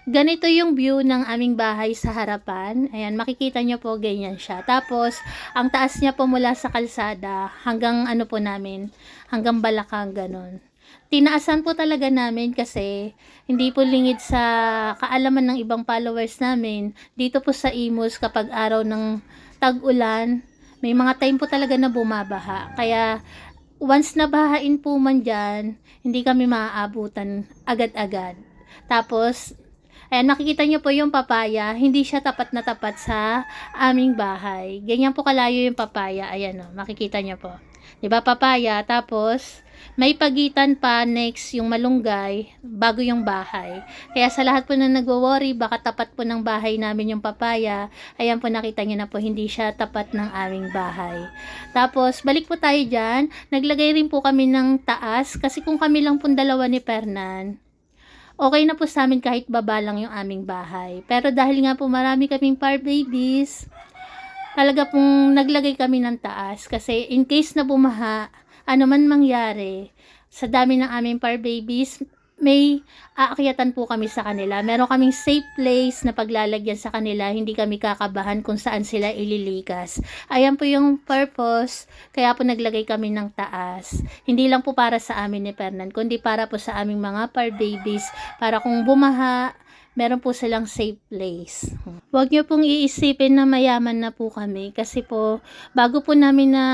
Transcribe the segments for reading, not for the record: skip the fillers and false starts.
Ganito yung view ng aming bahay sa harapan. Ayan, makikita nyo po ganyan siya. Tapos, ang taas niya po mula sa kalsada hanggang ano po namin, hanggang balakang ganon. Tinaasan po talaga namin kasi hindi po lingid sa kaalaman ng ibang followers namin. Dito po sa Imus kapag araw ng tag-ulan, may mga time po talaga na bumabaha. Kaya once na bahain po man dyan, hindi kami maaabutan agad-agad. Tapos, ayan, nakikita nyo po yung papaya, hindi siya tapat na tapat sa aming bahay. Ganyan po kalayo yung papaya. Ayan o, makikita nyo po. Diba papaya, tapos may pagitan pa next yung malunggay bago yung bahay. Kaya sa lahat po na nagwo-worry, baka tapat po ng bahay namin yung papaya, ayan po nakita nyo na po, hindi siya tapat ng aming bahay. Tapos, balik po tayo dyan, naglagay rin po kami ng taas, kasi kung kami lang pong dalawa ni Fernan, okay na po sa amin kahit baba lang yung aming bahay. Pero dahil nga po marami kaming fur babies, talaga pong naglagay kami ng taas kasi in case na bumaha, ano man mangyari, sa dami ng aming fur babies, may aakyatan po kami sa kanila. Meron kaming safe place na paglalagyan sa kanila, hindi kami kakabahan kung saan sila ililikas. Ayan po yung purpose, kaya po naglagay kami ng taas. Hindi lang po para sa amin ni Fernan, kundi para po sa aming mga fur babies, para kung bumaha, meron po silang safe place. Huwag niyo pong iisipin na mayaman na po kami kasi po bago po namin na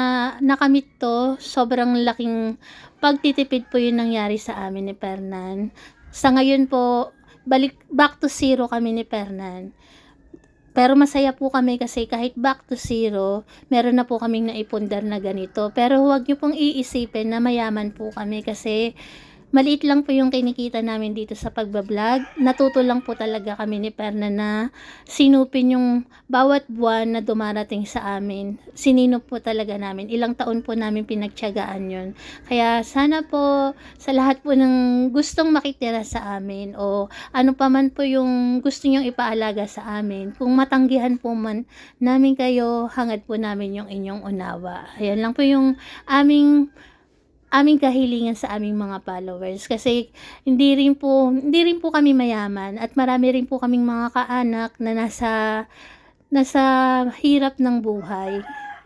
nakamit to, sobrang laking pagtitipid po yung nangyari sa amin ni Fernan. Sa ngayon po, back to zero kami ni Fernan. Pero masaya po kami kasi kahit back to zero, meron na po kaming naipundar na ganito. Pero huwag niyo pong iisipin na mayaman po kami kasi maliit lang po yung kinikita namin dito sa pagbablog. Natuto lang po talaga kami ni Fernan na sinupin yung bawat buwan na dumarating sa amin. Sininop po talaga namin. Ilang taon po namin pinagtiyagaan yun. Kaya sana po sa lahat po ng gustong makitira sa amin o ano pa man po yung gusto nyong ipaalaga sa amin, kung matanggihan po man namin kayo, hangad po namin yung inyong unawa. Ayan lang po yung aming kahilingan sa aming mga followers kasi hindi rin po kami mayaman at marami rin po kaming mga kaanak na nasa hirap ng buhay.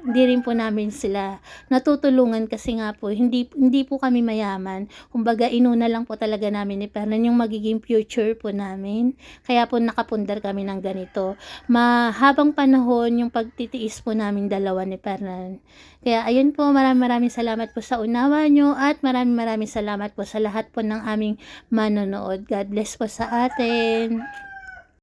Hindi rin po namin sila natutulungan kasi nga po hindi po kami mayaman. Kumbaga inuna lang po talaga namin ni Fernan yung magiging future po namin. Kaya po nakapundar kami ng ganito. Mahabang panahon yung pagtitiis po namin dalawa ni Fernan. Kaya ayun po, maraming salamat po sa unawa nyo at maraming salamat po sa lahat po ng aming manonood. God bless po sa atin.